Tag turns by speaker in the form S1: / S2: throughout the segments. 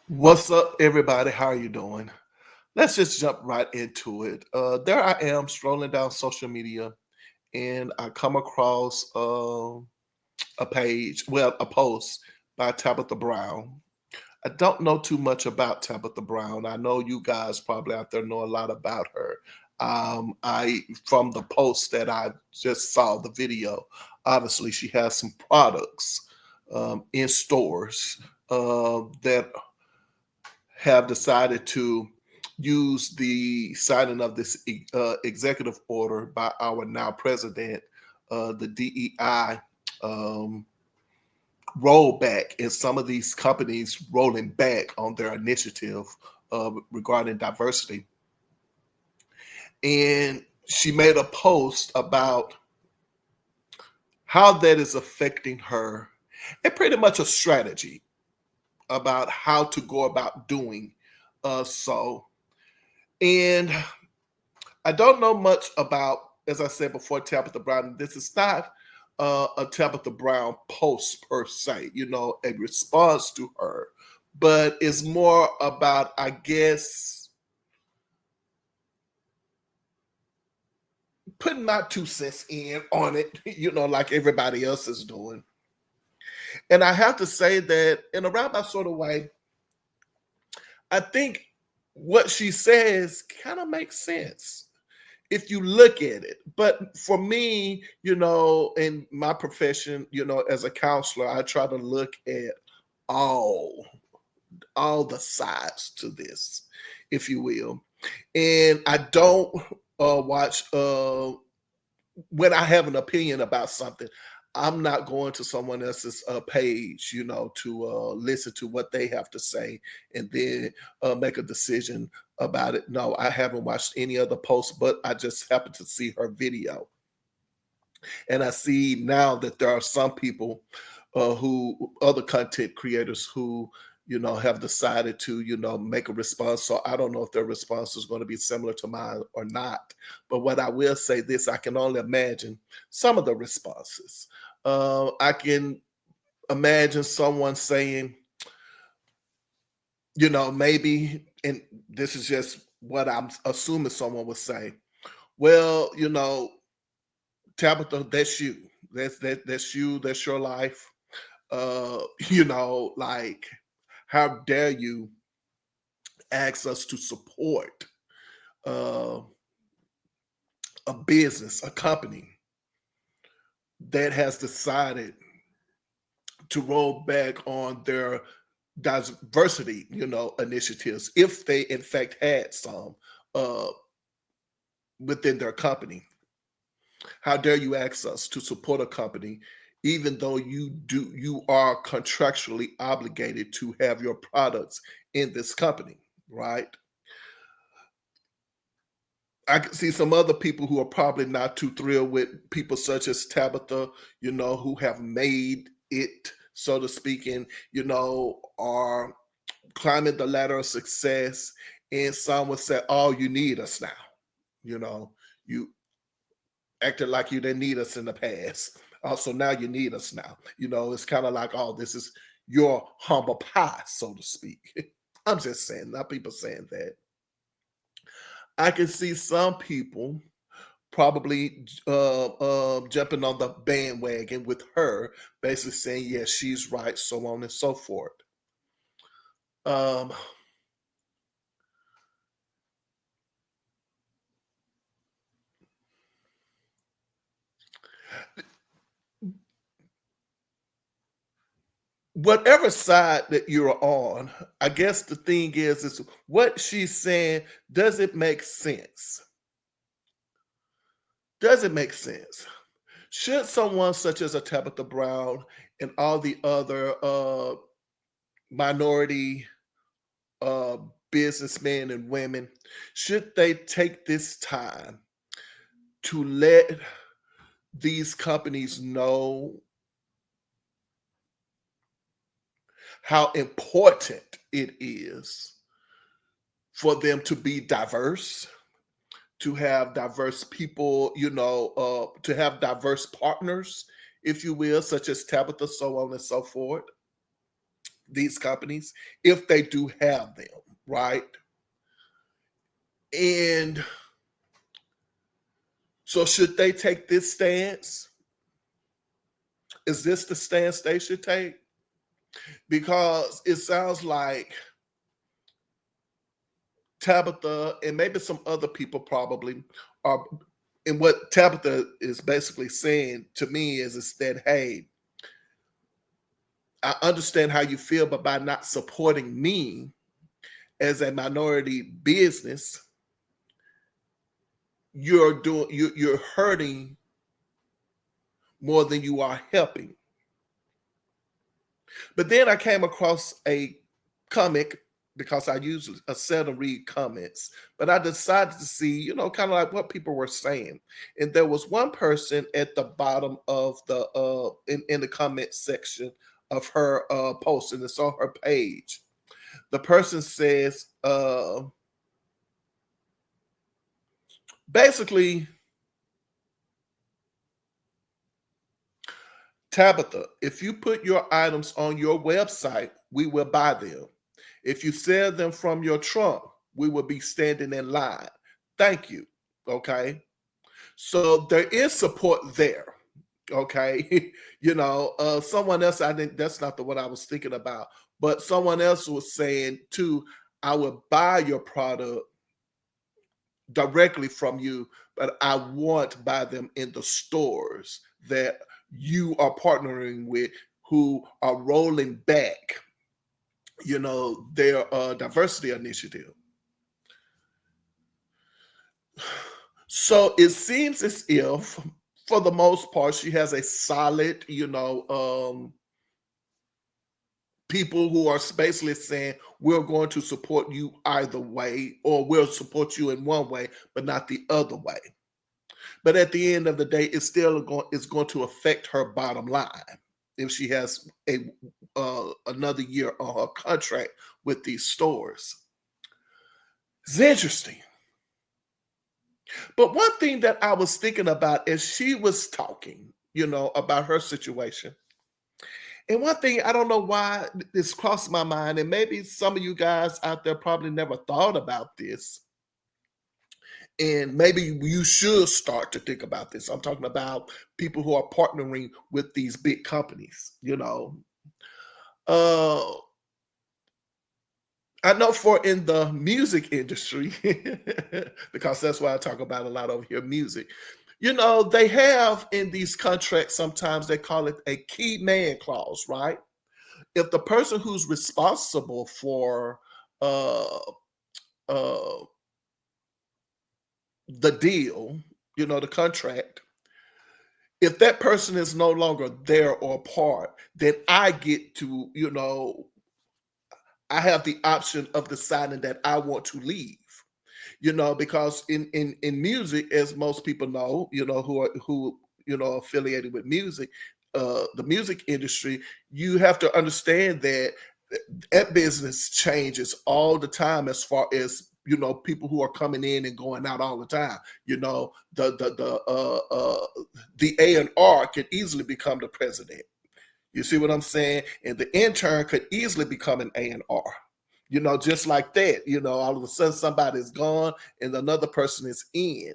S1: What's up, everybody? How are you doing? Let's just jump right into it. There I am strolling down social media, and I come across a page, well, a post by Tabitha Brown. I don't know too much about Tabitha Brown. I know you guys probably out there know a lot about her. I from the post that I just saw the video. Obviously, she has some products in stores that have decided to use the signing of this executive order by our now president, the DEI um, rollback, and some of these companies rolling back on their initiative regarding diversity. And she made a post about how that is affecting her and pretty much a strategy about how to go about doing so. And I don't know much about, as I said before, Tabitha Brown. This is not a Tabitha Brown post per se, a response to her, but it's more about, I guess, putting my 2 cents in on it, like everybody else is doing. And I have to say that in a roundabout sort of way, I think what she says kind of makes sense if you look at it. But for me, in my profession, as a counselor, I try to look at all all the sides to this, if you will. And I don't watch when I have an opinion about something. I'm not going to someone else's page, to listen to what they have to say and then make a decision about it. No, I haven't watched any other posts, but I just happened to see her video. And I see now that there are some people other content creators who, have decided to, make a response. So I don't know if their response is going to be similar to mine or not. But what I will say this, I can only imagine some of the responses. I can imagine someone saying, maybe, and this is just what I'm assuming someone would say. Well, Tabitha, that's you. That's you. That's your life. Like, how dare you ask us to support uh, a business, a company that has decided to roll back on their diversity, initiatives, if they in fact had some uh, within their company. How dare you ask us to support a company, even though you are contractually obligated to have your products in this company, right? I can see some other people who are probably not too thrilled with people such as Tabitha, who have made it, so to speak, and are climbing the ladder of success. And some would say, "Oh, you need us now." You acted like you didn't need us in the past. Also, now you need us now. It's kind of like, oh, this is your humble pie, so to speak. I'm just saying, not people saying that. I can see some people probably jumping on the bandwagon with her, basically saying, yes, she's right, so on and so forth. Um, Whatever side that you're on, I guess the thing is what she's saying, does it make sense? Does it make sense? Should someone such as a Tabitha Brown and all the other minority uh, businessmen and women, should they take this time to let these companies know how important it is for them to be diverse, to have diverse people, to have diverse partners, if you will, such as Tabitha, so on and so forth. these companies, if they do have them, right? And so should they take this stance? Is this the stance they should take? Because it sounds like Tabitha and maybe some other people probably are, and what Tabitha is basically saying to me is that, hey, I understand how you feel, but by not supporting me as a minority business, you're hurting more than you are helping. But then I came across a comic because I usually seldom read comments, but I decided to see, kind of like what people were saying. And there was one person at the bottom of the in the comment section of her post, and it's on her page. The person says, basically, Tabitha, if you put your items on your website, we will buy them. If you sell them from your trunk, we will be standing in line. Thank you. Okay. So there is support there. Okay. Someone else, I think that's not the one I was thinking about, but someone else was saying too, I would buy your product directly from you, but I want to buy them in the stores that you are partnering with who are rolling back, their diversity initiative. So it seems as if, for the most part, she has a solid, people who are basically saying we're going to support you either way, or we'll support you in one way, but not the other way. But at the end of the day, it's going to affect her bottom line if she has another year on her contract with these stores. It's interesting. But one thing that I was thinking about as she was talking, about her situation, and one thing I don't know why this crossed my mind, and maybe some of you guys out there probably never thought about this, and maybe you should start to think about this. I'm talking about people who are partnering with these big companies, I know for in the music industry, because that's why I talk about a lot over here, music. They have in these contracts, sometimes they call it a key man clause, right? If the person who's responsible for uh, uh, the deal, the contract, if that person is no longer there or part, then I get to, I have the option of deciding that I want to leave. Because in music, as most people know, who affiliated with music, the music industry, you have to understand that business changes all the time, as far as people who are coming in and going out all the time. The A&R can easily become the president. You see what I'm saying? And the intern could easily become an A&R. Just like that. All of a sudden somebody's gone and another person is in.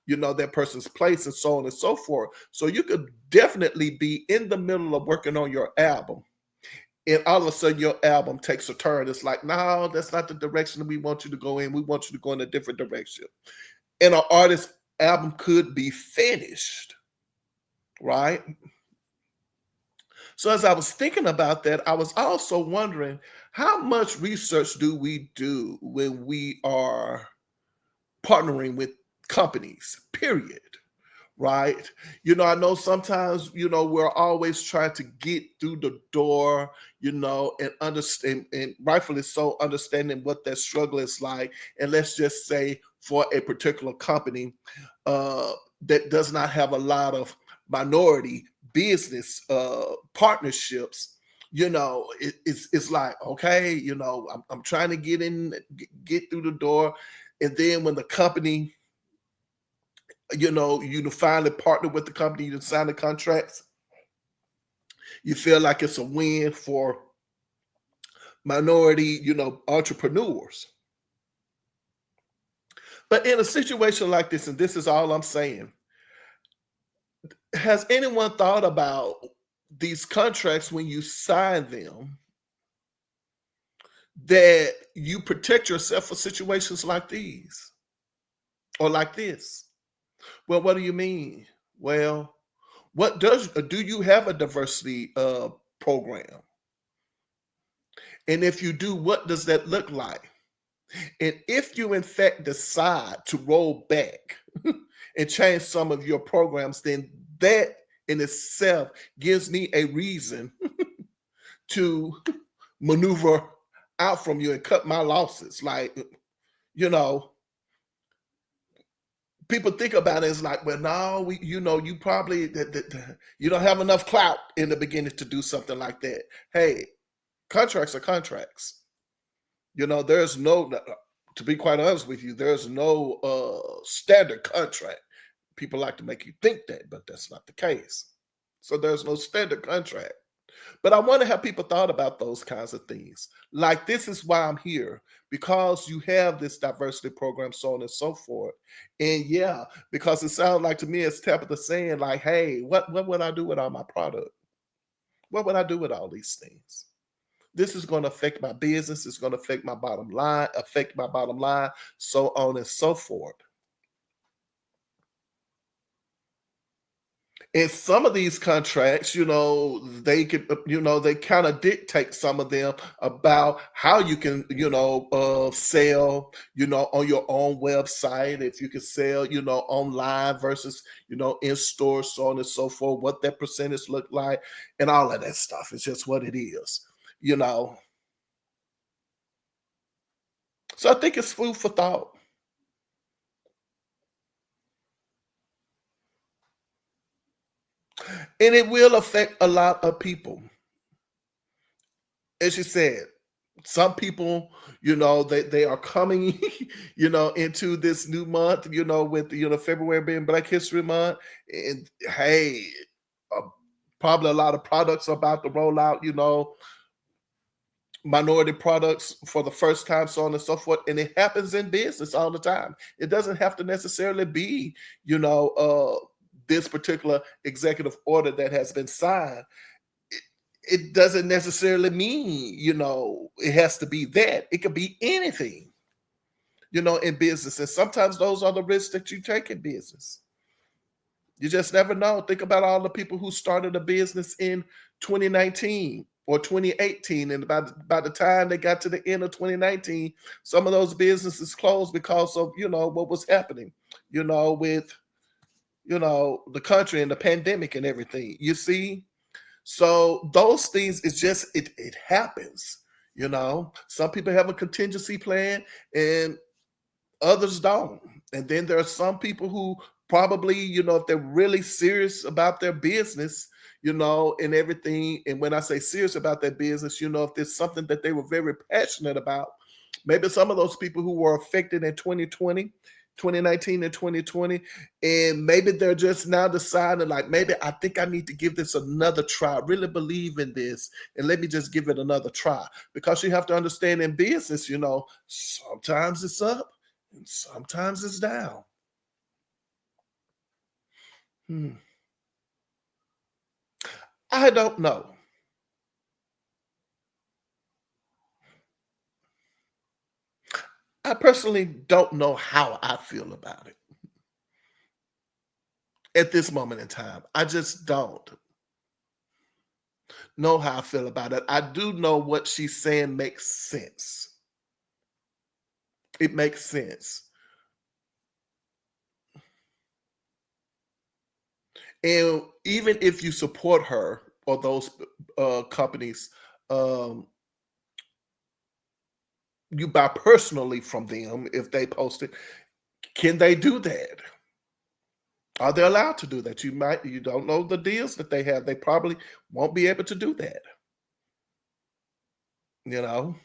S1: That person's place, and so on and so forth. So you could definitely be in the middle of working on your album, and all of a sudden your album takes a turn. It's like, no, that's not the direction that we want you to go in. We want you to go in a different direction. And an artist's album could be finished, right? So as I was thinking about that, I was also wondering, how much research do we do when we are partnering with companies, period? Right? I know sometimes, we're always trying to get through the door, and understand, and rightfully so, understanding what that struggle is like. And let's just say for a particular company that does not have a lot of minority business partnerships, it's like, okay, I'm trying to get through the door. And then when the company, you finally partner with the company, you sign the contracts, you feel like it's a win for minority, entrepreneurs. But in a situation like this, and this is all I'm saying, has anyone thought about these contracts when you sign them that you protect yourself for situations like these or like this? Well, what do you mean? Well, what do you have a diversity program? And if you do, what does that look like? And if you in fact decide to roll back and change some of your programs, then that in itself gives me a reason to maneuver out from you and cut my losses. Like, you know, people think about it as like, well, no, you probably you don't have enough clout in the beginning to do something like that. Hey, contracts are contracts. There's no, to be quite honest with you, there's no standard contract. People like to make you think that, but that's not the case. So there's no standard contract. But I wonder how people thought about those kinds of things. Like, this is why I'm here, because you have this diversity program, so on and so forth. And yeah, because it sounds like to me, it's Tabitha saying, like, hey, what would I do with all my product? What would I do with all these things? This is going to affect my business. It's going to affect my bottom line, so on and so forth. And some of these contracts, they could, they kind of dictate some of them about how you can, sell, on your own website. If you can sell, online versus, in stores, so on and so forth, what that percentage look like, and all of that stuff. It's just what it is, you know. So I think it's food for thought. And it will affect a lot of people. As you said, some people, they are coming, into this new month, with February being Black History Month. And hey, uh, probably a lot of products are about to roll out, minority products for the first time, so on and so forth. And it happens in business all the time. It doesn't have to necessarily be, this particular executive order that has been signed. It doesn't necessarily mean, it has to be that. It could be anything, in business. And sometimes those are the risks that you take in business. You just never know. Think about all the people who started a business in 2019 or 2018. And by the time they got to the end of 2019, some of those businesses closed because of, what was happening, with, the country and the pandemic and everything. You see? So those things, it's just it happens. Some people have a contingency plan and others don't. And then there are some people who probably, if they're really serious about their business, and everything. And when I say serious about their business, if there's something that they were very passionate about, maybe some of those people who were affected in 2020, 2019 and 2020, and maybe they're just now deciding, like, maybe I think I need to give this another try. I really believe in this, and let me just give it another try. Because you have to understand, in business, sometimes it's up and sometimes it's down. Hmm. I don't know. I personally don't know how I feel about it at this moment in time. I just don't know how I feel about it. I do know what she's saying makes sense. It makes sense. And even if you support her or those companies, um, you buy personally from them if they post it. Can they do that? Are they allowed to do that? You don't know the deals that they have. They probably won't be able to do that. You know,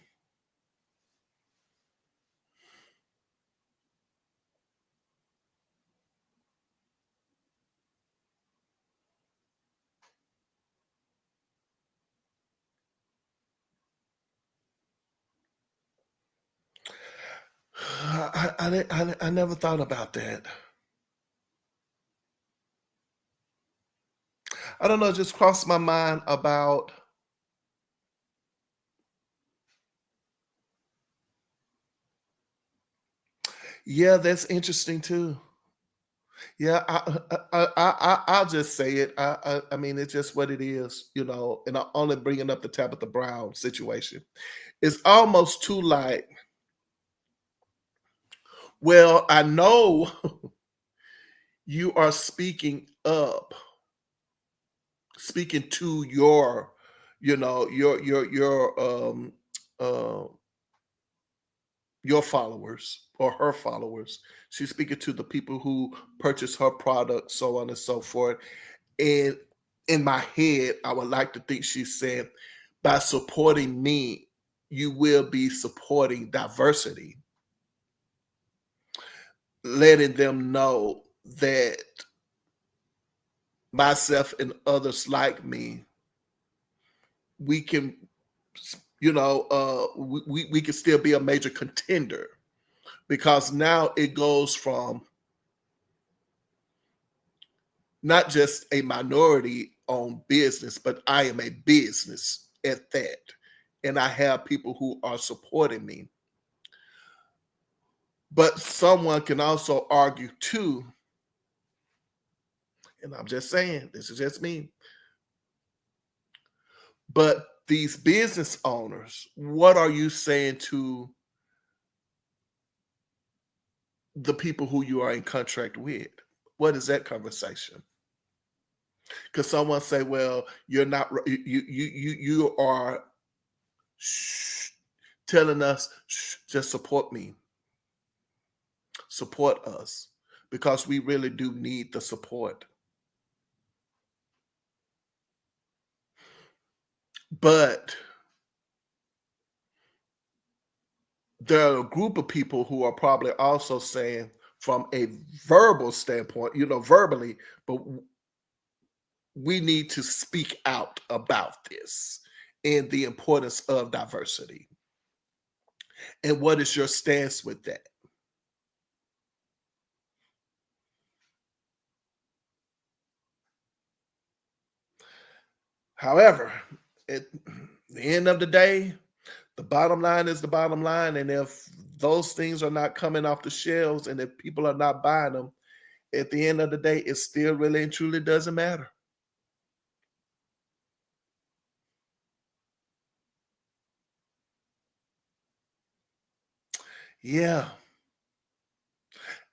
S1: I never thought about that. I don't know, it just crossed my mind about, yeah, that's interesting too. Yeah, I'll just say it. I mean, it's just what it is, you know. And I'm only bringing up the Tabitha Brown situation. It's almost too like, well, I know you are speaking up, speaking to your, you know, uh your followers or her followers. She's speaking to the people who purchase her product, so on and so forth. And in my head, I would like to think she said, by supporting me, you will be supporting diversity, letting them know that myself and others like me, we can, we can still be a major contender, because now it goes from not just a minority owned business, but I am a business at that. And I have people who are supporting me. But someone can also argue too, and I'm just saying, this is just me. But these business owners, what are you saying to the people who you are in contract with? What is that conversation? Because someone say, well, you're not, you are telling us, just support me, support us, because we really do need the support. But there are a group of people who are probably also saying, from a verbal standpoint, verbally, but we need to speak out about this and the importance of diversity. And what is your stance with that? However, at the end of the day, the bottom line is the bottom line. And if those things are not coming off the shelves and if people are not buying them, at the end of the day, it still really and truly doesn't matter. Yeah.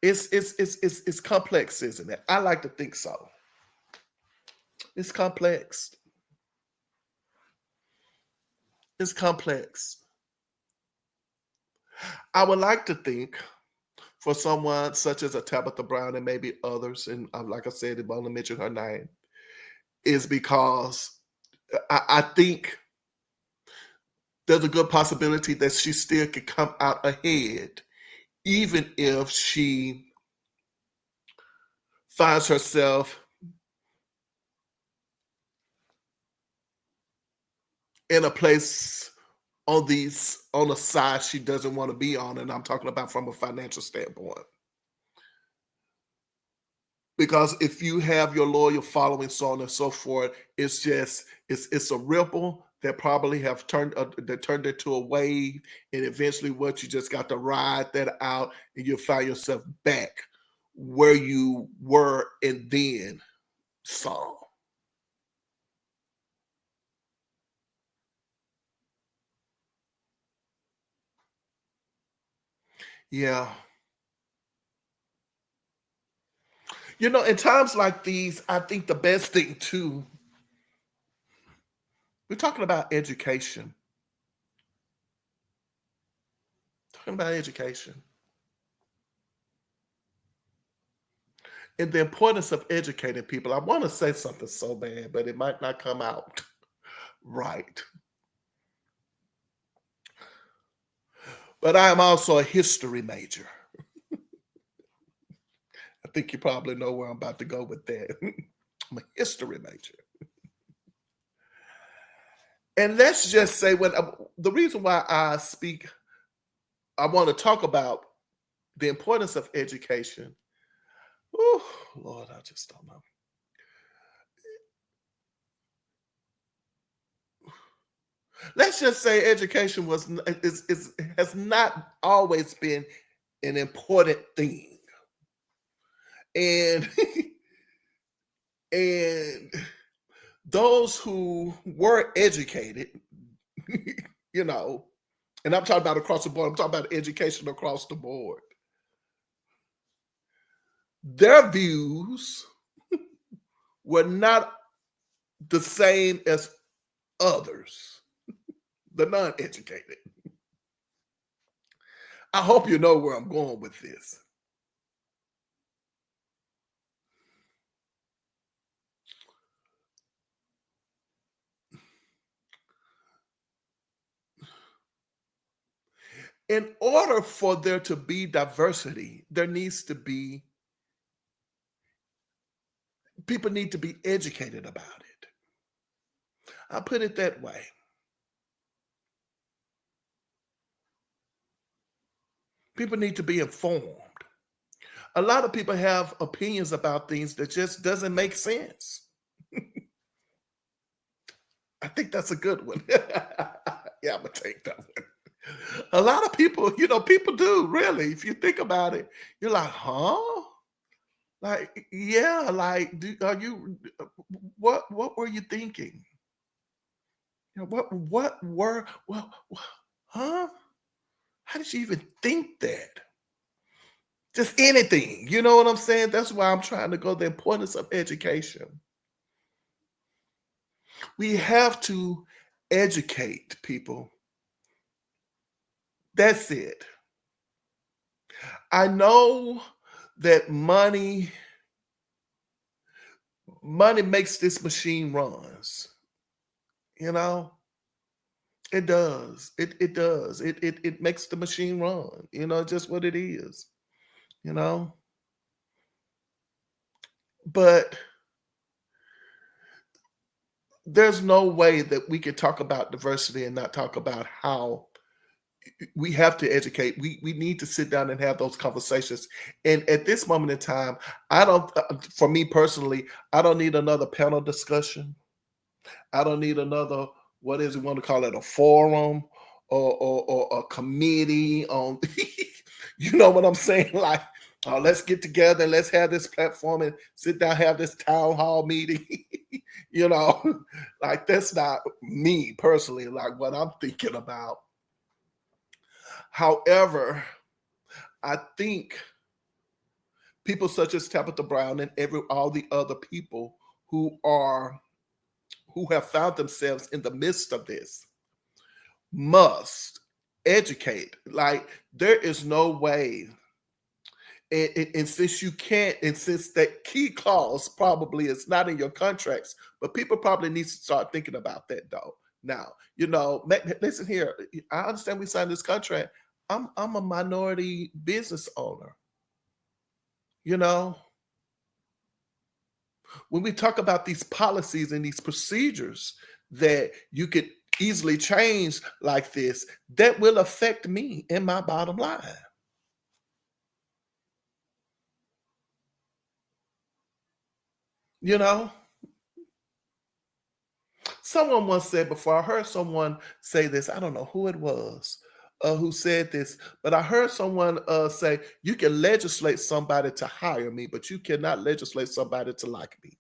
S1: It's complex, isn't it? I like to think so. It's complex. It's complex. I would like to think for someone such as a Tabitha Brown and maybe others, and like I said, if I only mention her name, is because I think there's a good possibility that she still could come out ahead, even if she finds herself in a place on a side she doesn't want to be on, and I'm talking about from a financial standpoint. Because if you have your loyal following, so on and so forth, it's just it's a ripple that probably have turned into a wave, and eventually, what you just got to ride that out, and you'll find yourself back where you were and then saw. Yeah, in times like these, I think the best thing too. We're talking about education. Talking about education. And the importance of educating people. I want to say something so bad, but it might not come out right. But I am also a history major. I think you probably know where I'm about to go with that. I'm a history major. And let's just say, when the reason why I want to talk about the importance of education. Oh, Lord, I just don't know. Let's just say education has not always been an important thing. And and those who were educated, you know, and I'm talking about across the board, I'm talking about education across the board. Their views were not the same as others, the non-educated. I hope you know where I'm going with this. In order for there to be diversity, there needs to be, people need to be educated about it. I put it that way. People need to be informed. A lot of people have opinions about things that just doesn't make sense. I think that's a good one. Yeah, I'm gonna take that one. A lot of people, people do really. If you think about it, you're like, huh? Like, yeah, like, are you? What were you thinking? What were? Well, huh? How did you even think that? Just anything, you know what I'm saying? That's why I'm trying to go the importance of education. We have to educate people. That's it. I know that money makes this machine runs, you know? It does. It does. It makes the machine run, just what it is, you know? But there's no way that we could talk about diversity and not talk about how we have to educate. We need to sit down and have those conversations. And at this moment in time, I don't. For me personally, I don't need another panel discussion. I don't need another. What is it? Want to call it a forum or a committee on? You know what I'm saying? Like, let's get together and let's have this platform and sit down, have this town hall meeting. you know, like that's not me personally. Like what I'm thinking about. However, I think people such as Tabitha Brown and all the other people who have found themselves in the midst of this must educate. Like there is no way. And since you can't, and since that key clause probably is not in your contracts, but people probably need to start thinking about that though. Now, listen here. I understand we signed this contract. I'm a minority business owner. You know, when we talk about these policies and these procedures that you could easily change like this, that will affect me and my bottom line. You know, someone once said before, I heard someone say this, I don't know who it was who said this, but I heard someone say, you can legislate somebody to hire me, but you cannot legislate somebody to like me.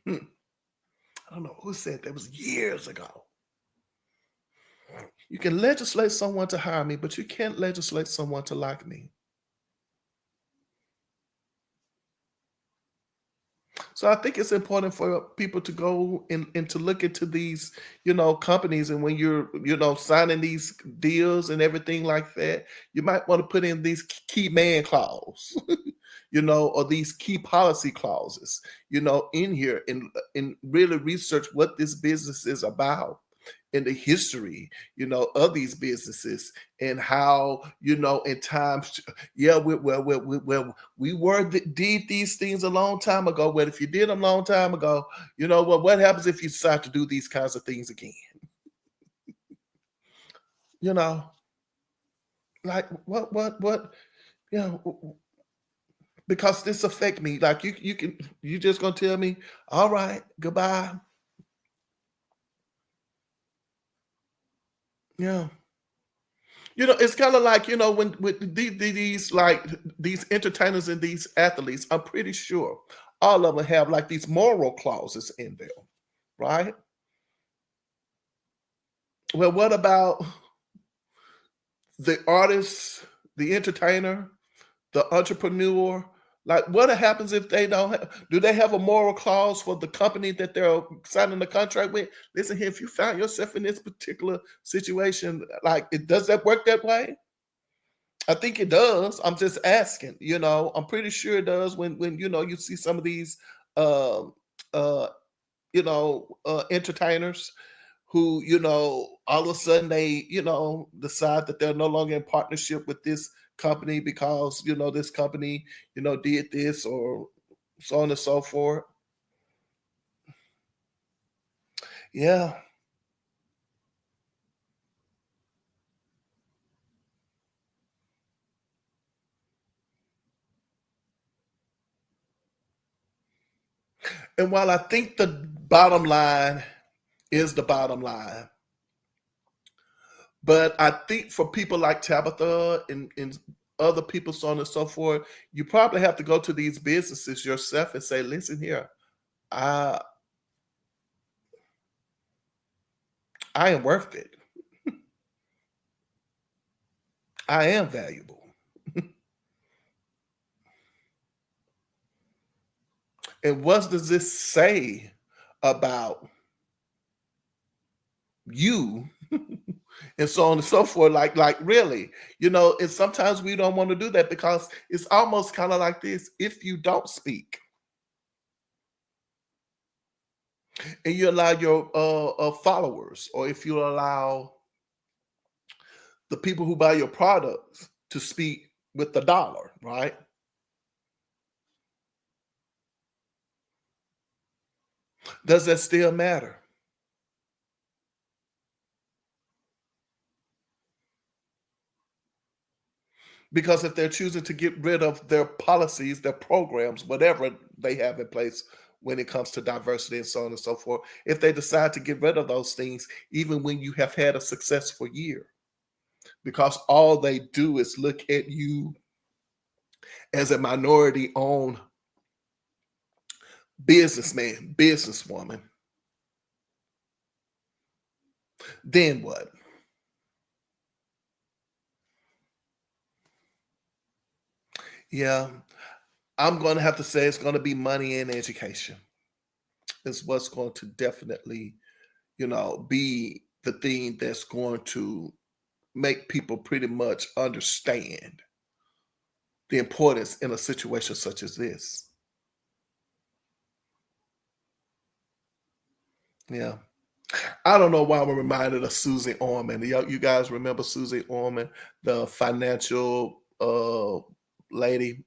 S1: I don't know who said that. It was years ago. You can legislate someone to hire me, but you can't legislate someone to like me. So I think it's important for people to go and to look into these, companies. And when you're, signing these deals and everything like that, you might want to put in these key man clause, or these key policy clauses, in here and really research what this business is about in the history, of these businesses and how, in times, yeah, did these things a long time ago. Well, if you did them a long time ago, what happens if you decide to do these kinds of things again? You know, Like what? You know, because this affect me. Like you just gonna tell me, all right, goodbye. Yeah. It's kind of like, when with these like these entertainers and these athletes, I'm pretty sure all of them have like these moral clauses in there, right? Well, what about the artist, the entertainer, the entrepreneur? Like, what happens if they don't do they have a moral clause for the company that they're signing the contract with? Listen here, if you found yourself in this particular situation, like, it does that work that way? I think it does. I'm just asking. I'm pretty sure it does when you see some of these um uh entertainers who, all of a sudden they, decide that they're no longer in partnership with this company because, this company, did this or so on and so forth. Yeah. And while I think the bottom line is the bottom line, but I think for people like Tabitha and other people, so on and so forth, you probably have to go to these businesses yourself and say, listen here, I I am worth it. I am valuable. And what does this say about you? And so on and so forth. Like really, and sometimes we don't want to do that because it's almost kind of like this. If you don't speak and you allow your followers, or if you allow the people who buy your products to speak with the dollar, right? Does that still matter? Because if they're choosing to get rid of their policies, their programs, whatever they have in place when it comes to diversity and so on and so forth, if they decide to get rid of those things, even when you have had a successful year, because all they do is look at you as a minority owned businessman, businesswoman, then what? Yeah, I'm going to have to say it's going to be money and education is what's going to definitely, be the thing that's going to make people pretty much understand the importance in a situation such as this. Yeah. I don't know why I'm reminded of Susie Orman. You guys remember Susie Orman, the financial lady?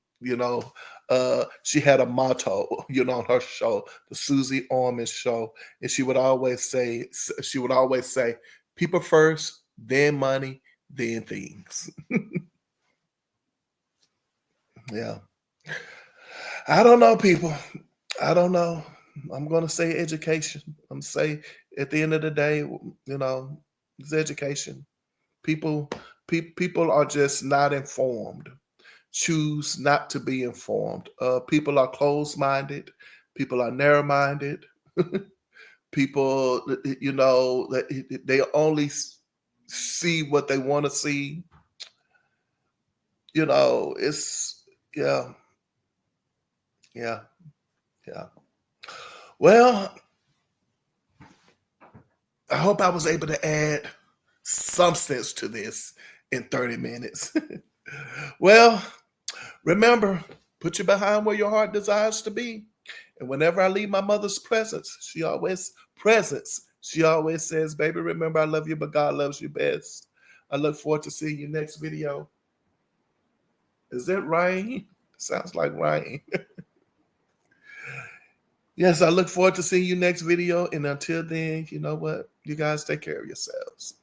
S1: She had a motto, on her show, the Susie Orman show, and she would always say, people first, then money, then things. Yeah. I don't know, people. I don't know. I'm going to say education. I'm say at the end of the day, it's education. People, people are just not informed. Choose not to be informed. People are closed-minded. People are narrow-minded. People, they only see what they want to see. It's yeah, yeah, yeah. Well, I hope I was able to add some sense to this in 30 minutes. Well, remember, put your behind where your heart desires to be. And whenever I leave my mother's presence, she always says, baby, remember I love you, but God loves you best. I look forward to seeing you next video. Is that rain? Sounds like rain. Yes, I look forward to seeing you next video. And until then, you know what? You guys take care of yourselves.